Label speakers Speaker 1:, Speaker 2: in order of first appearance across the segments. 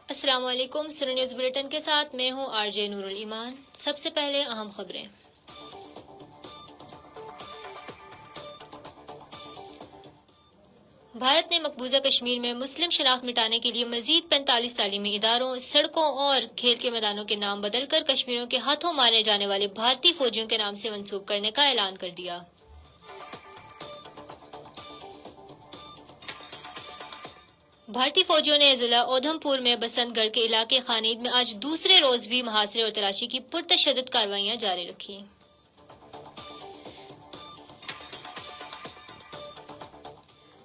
Speaker 1: السلام علیکم. سنو نیوز بلیٹن کے ساتھ میں ہوں آر جے نور الایمان. سب سے پہلے اہم خبریں. بھارت نے مقبوضہ کشمیر میں مسلم شناخت مٹانے کے لیے مزید 45 تعلیمی اداروں، سڑکوں اور کھیل کے میدانوں کے نام بدل کر کشمیریوں کے ہاتھوں مارے جانے والے بھارتی فوجیوں کے نام سے منسوب کرنے کا اعلان کر دیا. بھارتی فوجیوں نے ضلع اودھم پور میں بسنت گڑھ کے علاقے خانید میں آج دوسرے روز بھی محاصرے اور تلاشی کی پرتشدد کارروائیاں جاری رکھی.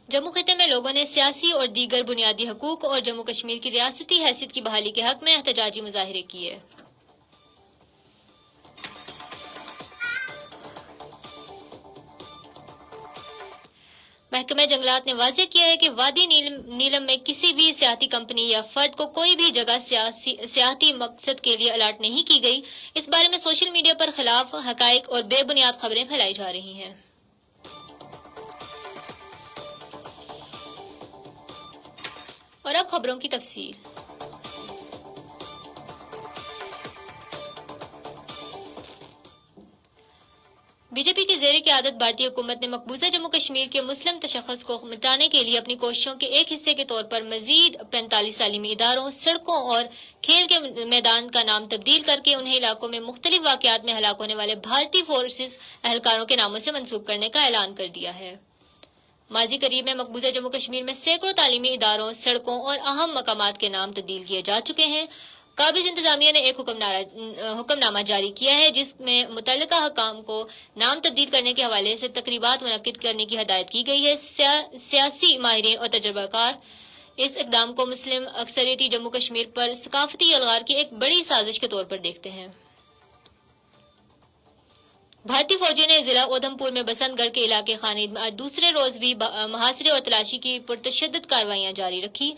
Speaker 1: جموں خطے میں لوگوں نے سیاسی اور دیگر بنیادی حقوق اور جموں کشمیر کی ریاستی حیثیت کی بحالی کے حق میں احتجاجی مظاہرے کیے. محکمہ جنگلات نے واضح کیا ہے کہ وادی نیلم میں کسی بھی سیاحتی کمپنی یا فرد کو کوئی بھی جگہ سیاحتی مقصد کے لیے الاٹ نہیں کی گئی. اس بارے میں سوشل میڈیا پر خلاف حقائق اور بے بنیاد خبریں پھیلائی جا رہی ہیں. اور اب خبروں کی تفصیل. بی جے پی کی زیر قیادت بھارتی حکومت نے مقبوضہ جموں کشمیر کے مسلم تشخص کو مٹانے کے لیے اپنی کوششوں کے ایک حصے کے طور پر مزید 45 تعلیمی اداروں، سڑکوں اور کھیل کے میدان کا نام تبدیل کر کے انہیں علاقوں میں مختلف واقعات میں ہلاک ہونے والے بھارتی فورسز اہلکاروں کے ناموں سے منسوب کرنے کا اعلان کر دیا ہے. ماضی قریب میں مقبوضہ جموں کشمیر میں سینکڑوں تعلیمی اداروں، سڑکوں اور اہم مقامات کے نام تبدیل کیے جا چکے ہیں. قابض انتظامیہ نے ایک حکم نامہ جاری کیا ہے جس میں متعلقہ حکام کو نام تبدیل کرنے کے حوالے سے تقریبات منعقد کرنے کی ہدایت کی گئی ہے. سیاسی ماہرین اور تجربہ کار اس اقدام کو مسلم اکثریتی جموں کشمیر پر ثقافتی الغار کی ایک بڑی سازش کے طور پر دیکھتے ہیں. بھارتی فوجیوں نے ضلع اودھم پور میں بسنت گڑھ کے علاقے خانید میں آج دوسرے روز بھی محاصرے اور تلاشی کی پرتشدد کارروائیاں جاری رکھی.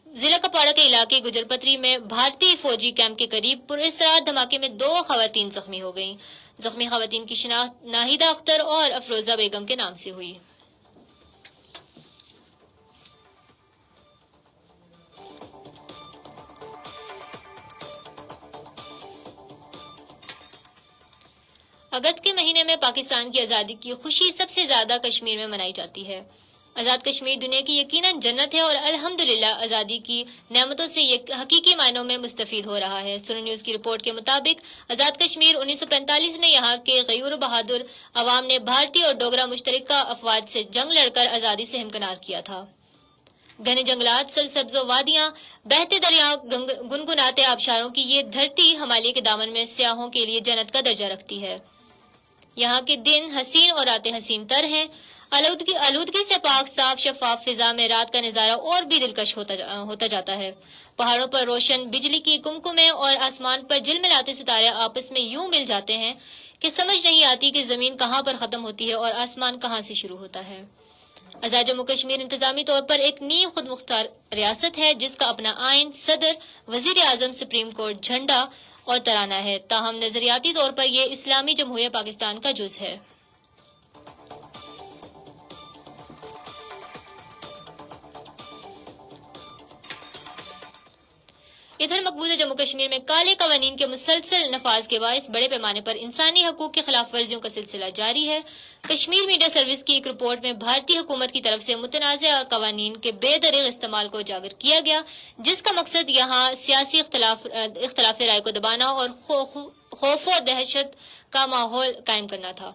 Speaker 1: ضلع کپواڑہ کے علاقے گجر پتری میں بھارتی فوجی کیمپ کے قریب پراسرار دھماکے میں 2 خواتین زخمی ہو گئیں. زخمی خواتین کی شناخت ناہیدہ اختر اور افروزہ بیگم کے نام سے ہوئی. اگست کے مہینے میں پاکستان کی آزادی کی خوشی سب سے زیادہ کشمیر میں منائی جاتی ہے. آزاد کشمیر دنیا کی یقیناً جنت ہے اور الحمدللہ آزادی کی نعمتوں سے یہ حقیقی معنوں میں مستفید ہو رہا ہے. سنو نیوز کی رپورٹ کے مطابق آزاد کشمیر 1945 میں یہاں کے غیور و بہادر عوام نے بھارتی اور ڈوگرا مشترکہ افواج سے جنگ لڑ کر آزادی سے ہمکنار کیا تھا. گھنے جنگلات، سرسبز وادیاں، بہتے دریا، گنگناتے آبشاروں کی یہ دھرتی ہمالیہ کے دامن میں سیاحوں کے لیے جنت کا درجہ رکھتی ہے. یہاں کے دن حسین اور راتیں حسین تر ہیں. آلودگی سے پاک صاف شفاف فضا میں رات کا نظارہ اور بھی دلکش ہوتا جاتا ہے. پہاڑوں پر روشن بجلی کی کمکمیں اور آسمان پر جلملاتے ستارے آپس میں یوں مل جاتے ہیں کہ سمجھ نہیں آتی کہ زمین کہاں پر ختم ہوتی ہے اور آسمان کہاں سے شروع ہوتا ہے. آزاد جموں کشمیر انتظامی طور پر ایک نیم خود مختار ریاست ہے جس کا اپنا آئین، صدر، وزیر اعظم، سپریم کورٹ، جھنڈا اور ترانہ ہے. تاہم نظریاتی طور پر یہ اسلامی جمہوریہ پاکستان کا جز ہے. ادھر مقبوضہ جموں کشمیر میں کالے قوانین کے مسلسل نفاذ کے باعث بڑے پیمانے پر انسانی حقوق کی خلاف ورزیوں کا سلسلہ جاری ہے. کشمیر میڈیا سروس کی ایک رپورٹ میں بھارتی حکومت کی طرف سے متنازع قوانین کے بے دریغ استعمال کو اجاگر کیا گیا جس کا مقصد یہاں سیاسی اختلاف رائے کو دبانا اور خوف و دہشت کا ماحول قائم کرنا تھا.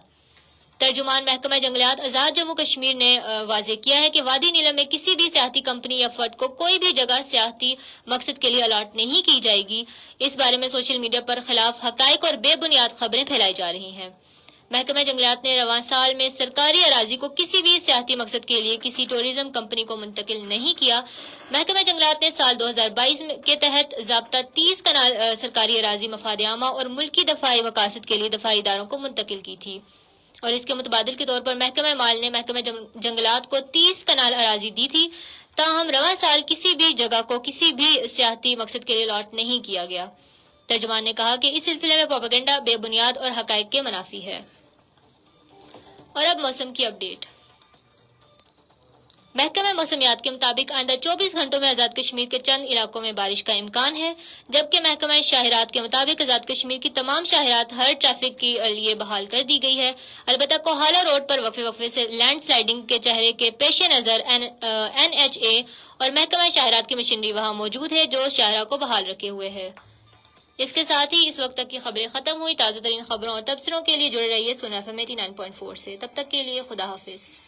Speaker 1: ترجمان محکمہ جنگلات آزاد جموں کشمیر نے واضح کیا ہے کہ وادی نیلم میں کسی بھی سیاحتی کمپنی یا فرد کو کوئی بھی جگہ سیاحتی مقصد کے لیے الاٹ نہیں کی جائے گی. اس بارے میں سوشل میڈیا پر خلاف حقائق اور بے بنیاد خبریں پھیلائی جا رہی ہیں. محکمہ جنگلات نے رواں سال میں سرکاری اراضی کو کسی بھی سیاحتی مقصد کے لیے کسی ٹورزم کمپنی کو منتقل نہیں کیا. محکمہ جنگلات نے سال 2022 کے تحت ضابطہ 30 کنال سرکاری اراضی مفاد عامہ اور ملکی دفاعی مقاصد کے لیے دفاعی اداروں کو منتقل کی تھی اور اس کے متبادل کے طور پر محکمہ مال نے محکمہ جنگلات کو 30 کنال اراضی دی تھی. تاہم رواں سال کسی بھی جگہ کو کسی بھی سیاحتی مقصد کے لیے الاٹ نہیں کیا گیا. ترجمان نے کہا کہ اس سلسلے میں پروپیگنڈا بے بنیاد اور حقائق کے منافی ہے. اور اب موسم کی اپ ڈیٹ. محکمہ موسمیات کے مطابق آئندہ 24 گھنٹوں میں آزاد کشمیر کے چند علاقوں میں بارش کا امکان ہے، جبکہ محکمہ شاہرات کے مطابق آزاد کشمیر کی تمام شاہرات ہر ٹریفک کے لیے بحال کر دی گئی ہے۔ البتہ کوہالہ روڈ پر وقفے وقفے سے لینڈ سلائیڈنگ کے چہرے کے پیش نظر NHA اور محکمہ شاہرات کی مشینری وہاں موجود ہے جو شاہراہ کو بحال رکھے ہوئے ہے۔ اس کے ساتھ ہی اس وقت تک کی خبریں ختم ہوئی۔ تازہ ترین خبروں اور تبصروں کے لیے جڑے رہیے سونا FM 89.4 سے۔ تب تک کے لیے خدا حافظ۔